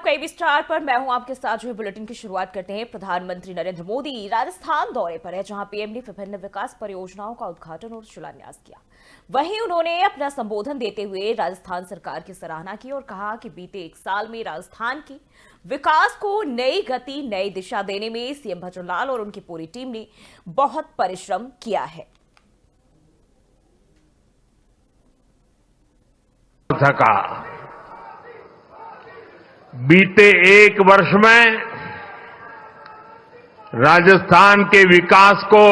आपका AB star पर। मैं हूं आपके साथ। जो बुलेटिन की शुरुआत करते हैं। प्रधानमंत्री नरेंद्र मोदी राजस्थान दौरे पर है, जहां पीएम ने विभिन्न विकास परियोजनाओं का उद्घाटन और शिलान्यास किया। वहीं उन्होंने अपना संबोधन देते हुए राजस्थान सरकार की सराहना की और कहा कि बीते एक साल में राजस्थान की विकास को नई गति, नई दिशा देने में सीएम भजनलाल और उनकी पूरी टीम ने बहुत परिश्रम किया है। बीते एक वर्ष में राजस्थान के विकास को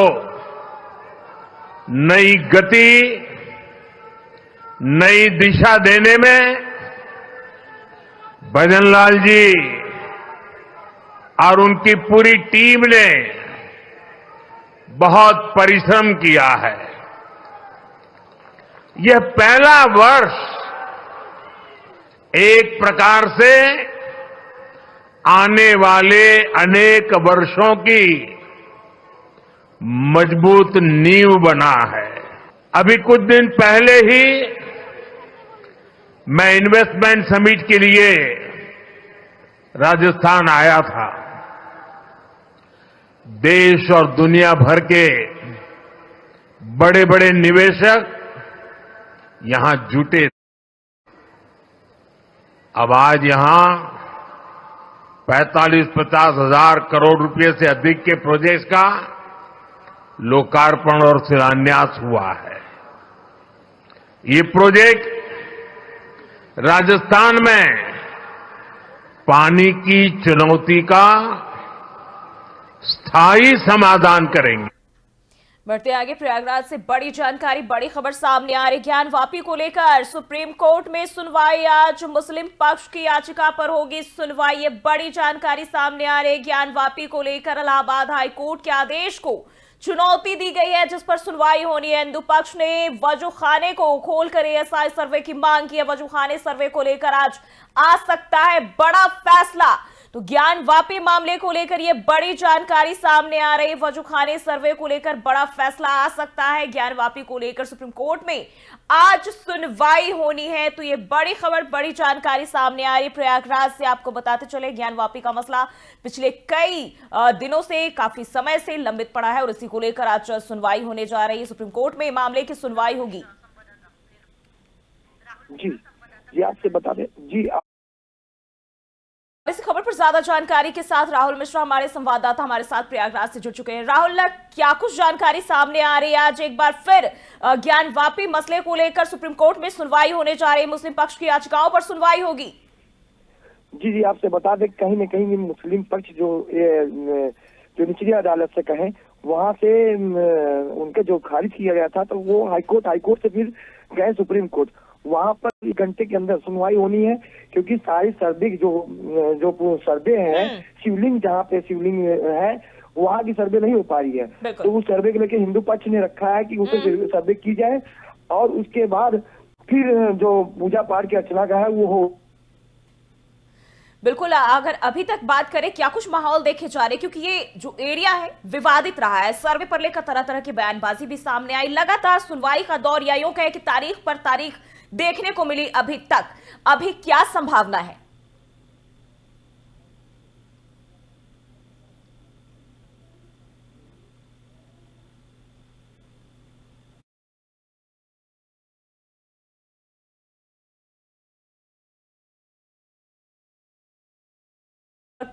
नई गति, नई दिशा देने में भजनलाल जी और उनकी पूरी टीम ने बहुत परिश्रम किया है। यह पहला वर्ष एक प्रकार से आने वाले अनेक वर्षों की मजबूत नींव बना है। अभी कुछ दिन पहले ही मैं इन्वेस्टमेंट समिट के लिए राजस्थान आया था। देश और दुनिया भर के बड़े बड़े निवेशक यहां जुटे। अब आज यहां 45-50 हजार करोड़ रुपए से अधिक के प्रोजेक्ट्स का लोकार्पण और शिलान्यास हुआ है। ये प्रोजेक्ट राजस्थान में पानी की चुनौती का स्थायी समाधान करेंगे। बढ़ते आगे, प्रयागराज से बड़ी जानकारी, बड़ी खबर सामने आ रही। ज्ञान वापी को लेकर सुप्रीम कोर्ट में सुनवाई। आज मुस्लिम पक्ष की याचिका पर होगी सुनवाई। ये बड़ी जानकारी सामने आ रही है। ज्ञान वापी को लेकर इलाहाबाद हाई कोर्ट के आदेश को चुनौती दी गई है, जिस पर सुनवाई होनी है। हिंदू पक्ष ने वजूखाने को खोलकर एएसआई सर्वे की मांग की है। वजूखाने सर्वे को लेकर आज आ सकता है बड़ा फैसला। तो ज्ञान वापी मामले को लेकर यह बड़ी जानकारी सामने आ रही है। वजूखाने सर्वे को लेकर बड़ा फैसला आ सकता है। ज्ञान वापी को लेकर सुप्रीम कोर्ट में आज सुनवाई होनी है। तो यह बड़ी खबर, बड़ी जानकारी सामने आ रही है। प्रयागराज से आपको बताते चले, ज्ञान वापी का मसला पिछले कई दिनों से, काफी समय से लंबित पड़ा है और इसी को लेकर आज सुनवाई होने जा रही है। सुप्रीम कोर्ट में मामले की सुनवाई होगी। जी आपसे बता दें जी। इस खबर पर ज्यादा जानकारी के साथ राहुल मिश्रा हमारे संवाददाता हमारे साथ प्रयागराज से जुड़ चुके हैं। राहुल, क्या कुछ जानकारी सामने आ रही है? आज एक बार फिर ज्ञान वापी मसले को लेकर सुप्रीम कोर्ट में सुनवाई होने जा रही है। मुस्लिम पक्ष की याचिकाओं पर सुनवाई होगी। जी आपसे बता दें, कहीं न कहीं मुस्लिम पक्ष जो निचली अदालत से कहें, वहां से उनके जो खारिज किया गया था, तो वो हाईकोर्ट से फिर गए सुप्रीम कोर्ट। वहां पर 1 घंटे के अंदर सुनवाई होनी है, क्योंकि सारी सर्वे जो सर्वे है, शिवलिंग जहाँ पे शिवलिंग है वहां की सर्वे नहीं हो पा रही है। तो उस सर्वे को लेकर हिंदू पक्ष ने रखा है कि उसे सर्वे की जाए और उसके बाद फिर जो पूजा पाठ की अर्चना का है वो हो। बिल्कुल, अगर अभी तक बात करें, क्या कुछ माहौल देखे जा रहे, क्योंकि ये जो एरिया है विवादित रहा है। सर्वे पर लेकर तरह तरह की बयानबाजी भी सामने आई। लगातार सुनवाई का दौर, या यूं कहे कि तारीख पर तारीख देखने को मिली अभी तक। अभी क्या संभावना है?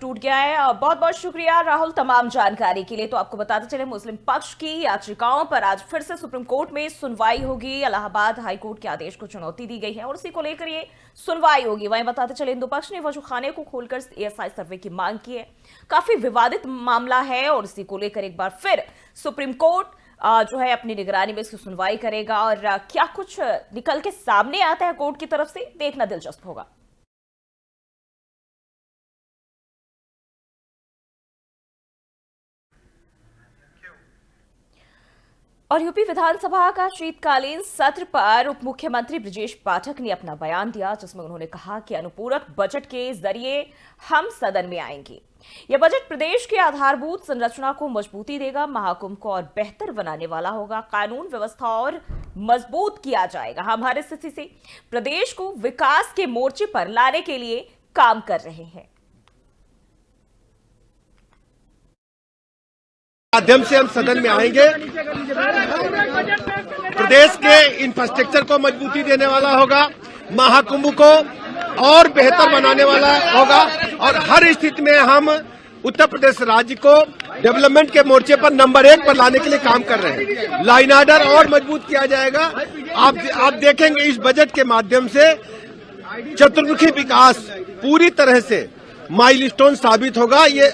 टूट गया है। बहुत बहुत शुक्रिया राहुल तमाम जानकारी के लिए। तो आपको बताते चले, मुस्लिम पक्ष की याचिकाओं पर आज फिर से सुप्रीम कोर्ट में सुनवाई होगी। इलाहाबाद हाई कोर्ट के आदेश को चुनौती दी गई है और उसी को लेकर ये सुनवाई होगी। वहीं बताते चले, हिंदू पक्ष ने वजूखाने को खोलकर एएसआई सर्वे की मांग की है। काफी विवादित मामला है और इसी को लेकर एक बार फिर सुप्रीम कोर्ट जो है अपनी निगरानी में इसकी सुनवाई करेगा और क्या कुछ निकल के सामने आता है कोर्ट की तरफ से, देखना दिलचस्प होगा। और यूपी विधानसभा का शीतकालीन सत्र पर उप मुख्यमंत्री ब्रजेश पाठक ने अपना बयान दिया, जिसमें उन्होंने कहा कि अनुपूरक बजट के जरिए हम सदन में आएंगे। यह बजट प्रदेश की आधारभूत संरचना को मजबूती देगा, महाकुंभ को और बेहतर बनाने वाला होगा, कानून व्यवस्था और मजबूत किया जाएगा। हम हर स्थिति से प्रदेश को विकास के मोर्चे पर लाने के लिए काम कर रहे हैं। माध्यम से हम सदन में आएंगे। प्रदेश के इंफ्रास्ट्रक्चर को मजबूती देने वाला होगा, महाकुंभ को और बेहतर बनाने वाला होगा और हर स्थिति में हम उत्तर प्रदेश राज्य को डेवलपमेंट के मोर्चे पर नंबर 1 पर लाने के लिए काम कर रहे हैं। लाइन ऑर्डर और मजबूत किया जाएगा। आप देखेंगे इस बजट के माध्यम से चतुर्मुखी विकास पूरी तरह से माइलस्टोन साबित होगा। ये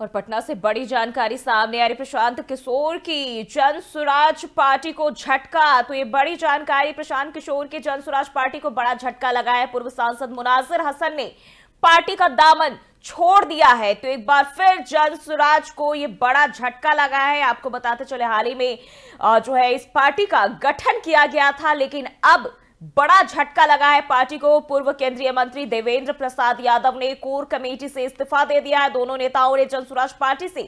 और पटना से बड़ी जानकारी सामने आ रही, प्रशांत किशोर की जन स्वराज पार्टी को झटका। तो ये बड़ी जानकारी, प्रशांत किशोर की जन स्वराज पार्टी को बड़ा झटका लगा है। पूर्व सांसद मुनाजिर हसन ने पार्टी का दामन छोड़ दिया है। तो एक बार फिर जन स्वराज को ये बड़ा झटका लगा है। आपको बताते चले, हाल ही में जो है इस पार्टी का गठन किया गया था, लेकिन अब बड़ा झटका लगा है पार्टी को। पूर्व केंद्रीय मंत्री देवेंद्र प्रसाद यादव ने कोर कमेटी से इस्तीफा दे दिया है। दोनों नेताओं ने जन स्वराज पार्टी से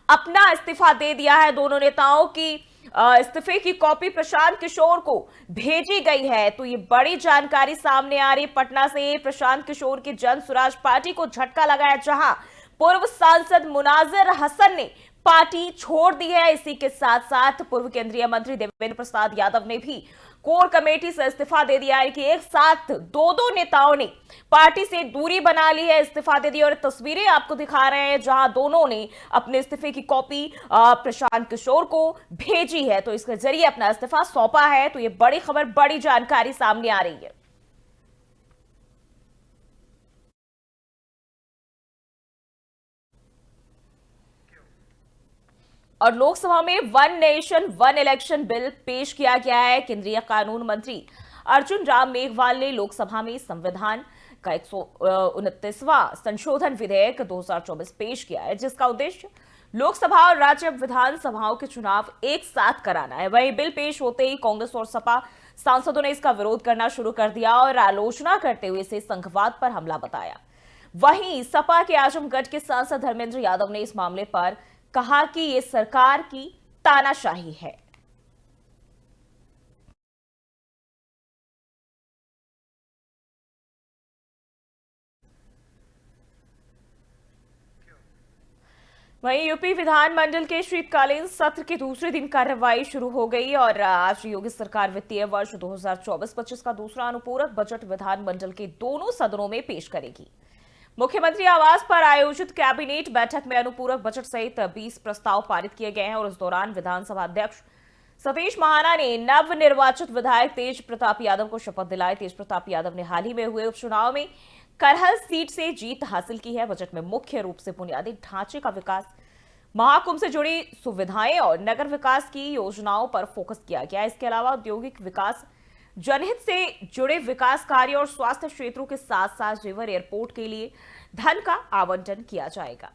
अपना इस्तीफा दे दिया है। दोनों नेताओं की इस्तीफे की कॉपी प्रशांत किशोर को भेजी गई है। तो ये बड़ी जानकारी सामने आ रही। पटना से प्रशांत किशोर की जन स्वराज पार्टी को झटका लगा है, जहां पूर्व सांसद मुनाजिर हसन ने पार्टी छोड़ दी है। इसी के साथ साथ पूर्व केंद्रीय मंत्री देवेंद्र प्रसाद यादव ने भी कोर कमेटी से इस्तीफा दे दिया है कि एक साथ दो नेताओं ने पार्टी से दूरी बना ली है, इस्तीफा दे दिया। और तस्वीरें आपको दिखा रहे हैं जहां दोनों ने अपने इस्तीफे की कॉपी प्रशांत किशोर को भेजी है। तो इसके जरिए अपना इस्तीफा सौंपा है। तो ये बड़ी खबर, बड़ी जानकारी सामने आ रही है। और लोकसभा में one nation one election bill पेश किया गया है। केंद्रीय कानून मंत्री अर्जुन राम मेघवाल ने लोकसभा में संविधान का 129वां संशोधन विधेयक 2024 पेश किया है, जिसका उद्देश्य लोकसभा और राज्य विधानसभाओं के चुनाव एक साथ कराना है। वहीं बिल पेश होते ही कांग्रेस और सपा सांसदों ने इसका विरोध करना शुरू कर दिया और आलोचना करते हुए इसे संघवाद पर हमला बताया। वहीं सपा के आजमगढ़ के सांसद धर्मेंद्र यादव ने इस मामले पर कहा कि यह सरकार की तानाशाही है। वहीं यूपी विधानमंडल के शीतकालीन सत्र के दूसरे दिन कार्रवाई शुरू हो गई और आज योगी सरकार वित्तीय वर्ष 2024-25 का दूसरा अनुपूरक बजट विधानमंडल के दोनों सदनों में पेश करेगी। मुख्यमंत्री आवास पर आयोजित कैबिनेट बैठक में अनुपूरक बजट सहित 20 प्रस्ताव पारित किए गए हैं और इस दौरान विधानसभा अध्यक्ष सतीश महाना ने नवनिर्वाचित विधायक तेज प्रताप यादव को शपथ दिलाई। तेज प्रताप यादव ने हाल ही में हुए उपचुनाव में करहल सीट से जीत हासिल की है। बजट में मुख्य रूप से बुनियादी ढांचे का विकास, महाकुंभ से जुड़ी सुविधाएं और नगर विकास की योजनाओं पर फोकस किया गया। इसके अलावा औद्योगिक विकास, जनहित से जुड़े विकास कार्य और स्वास्थ्य क्षेत्रों के साथ साथ रिवर एयरपोर्ट के लिए धन का आवंटन किया जाएगा।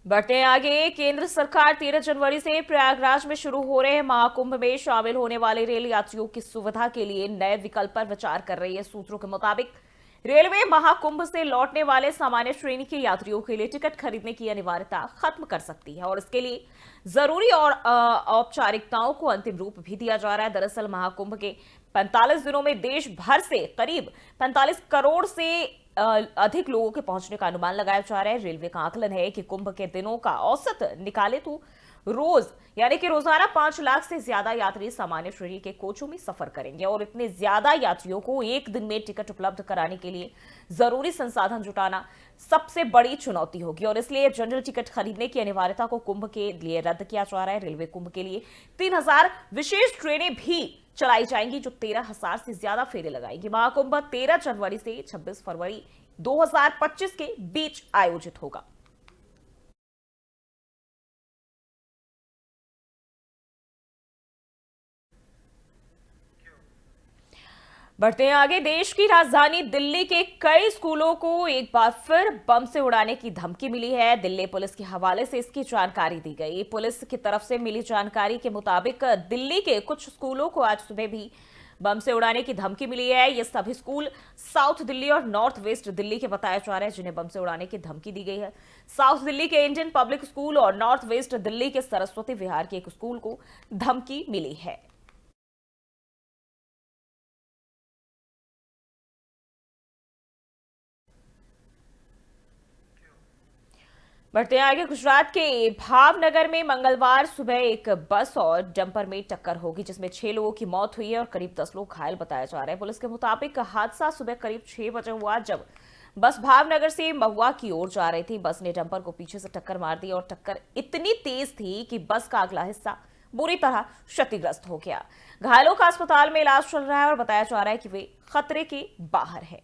बढ़ते हैं आगे। केंद्र सरकार 13 जनवरी से प्रयागराज में शुरू हो रहे महाकुंभ में शामिल होने वाले रेल यात्रियों की सुविधा के लिए नए विकल्प पर विचार कर रही है। सूत्रों के मुताबिक रेलवे महाकुंभ से लौटने वाले सामान्य श्रेणी के यात्रियों के लिए टिकट खरीदने की अनिवार्यता खत्म कर सकती है और इसके लिए जरूरी और औपचारिकताओं को अंतिम रूप भी दिया जा रहा है। दरअसल महाकुंभ के 45 दिनों में देश भर से करीब 45 करोड़ से अधिक लोगों के पहुंचने का अनुमान लगाया जा रहा है। रेलवे का आकलन है कि कुंभ के दिनों का औसत निकाले तो रोज यानी कि रोजाना 5 लाख से ज्यादा यात्री सामान्य श्रेणी के कोचों में सफर करेंगे और इतने ज्यादा यात्रियों को एक दिन में टिकट उपलब्ध कराने के लिए जरूरी संसाधन जुटाना सबसे बड़ी चुनौती होगी और इसलिए जनरल टिकट खरीदने की अनिवार्यता को कुंभ के लिए रद्द किया जा रहा है। रेलवे कुंभ के लिए 3000 विशेष ट्रेनें भी चलाई जाएंगी जो 13,000 से ज्यादा फेरे लगाएंगी। महाकुंभ 13 जनवरी से 26 फरवरी 2025 के बीच आयोजित होगा। बढ़ते हैं आगे। देश की राजधानी दिल्ली के कई स्कूलों को एक बार फिर बम से उड़ाने की धमकी मिली है। दिल्ली पुलिस के हवाले से इसकी जानकारी दी गई। पुलिस की तरफ से मिली जानकारी के मुताबिक दिल्ली के कुछ स्कूलों को आज सुबह भी बम से उड़ाने की धमकी मिली है। ये सभी स्कूल साउथ दिल्ली और नॉर्थ वेस्ट दिल्ली के बताए जा रहे हैं जिन्हें बम से उड़ाने की धमकी दी गई है। साउथ दिल्ली के इंडियन पब्लिक स्कूल और नॉर्थ वेस्ट दिल्ली के सरस्वती विहार के एक स्कूल को धमकी मिली है। बढ़ते हैं आगे। गुजरात के भावनगर में मंगलवार सुबह एक बस और डंपर में टक्कर होगी जिसमें 6 लोगों की मौत हुई है और करीब 10 लोग घायल बताए जा रहे हैं। पुलिस के मुताबिक हादसा सुबह करीब 6 बजे हुआ जब बस भावनगर से महुआ की ओर जा रही थी। बस ने डंपर को पीछे से टक्कर मार दी और टक्कर इतनी तेज थी कि बस का अगला हिस्सा बुरी तरह क्षतिग्रस्त हो गया। घायलों का अस्पताल में इलाज चल रहा है और बताया जा रहा है कि वे खतरे के बाहर है।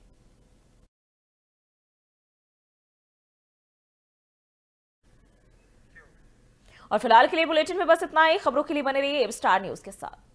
और फिलहाल के लिए बुलेटिन में बस इतना ही। खबरों के लिए बने रहिए स्टार न्यूज के साथ।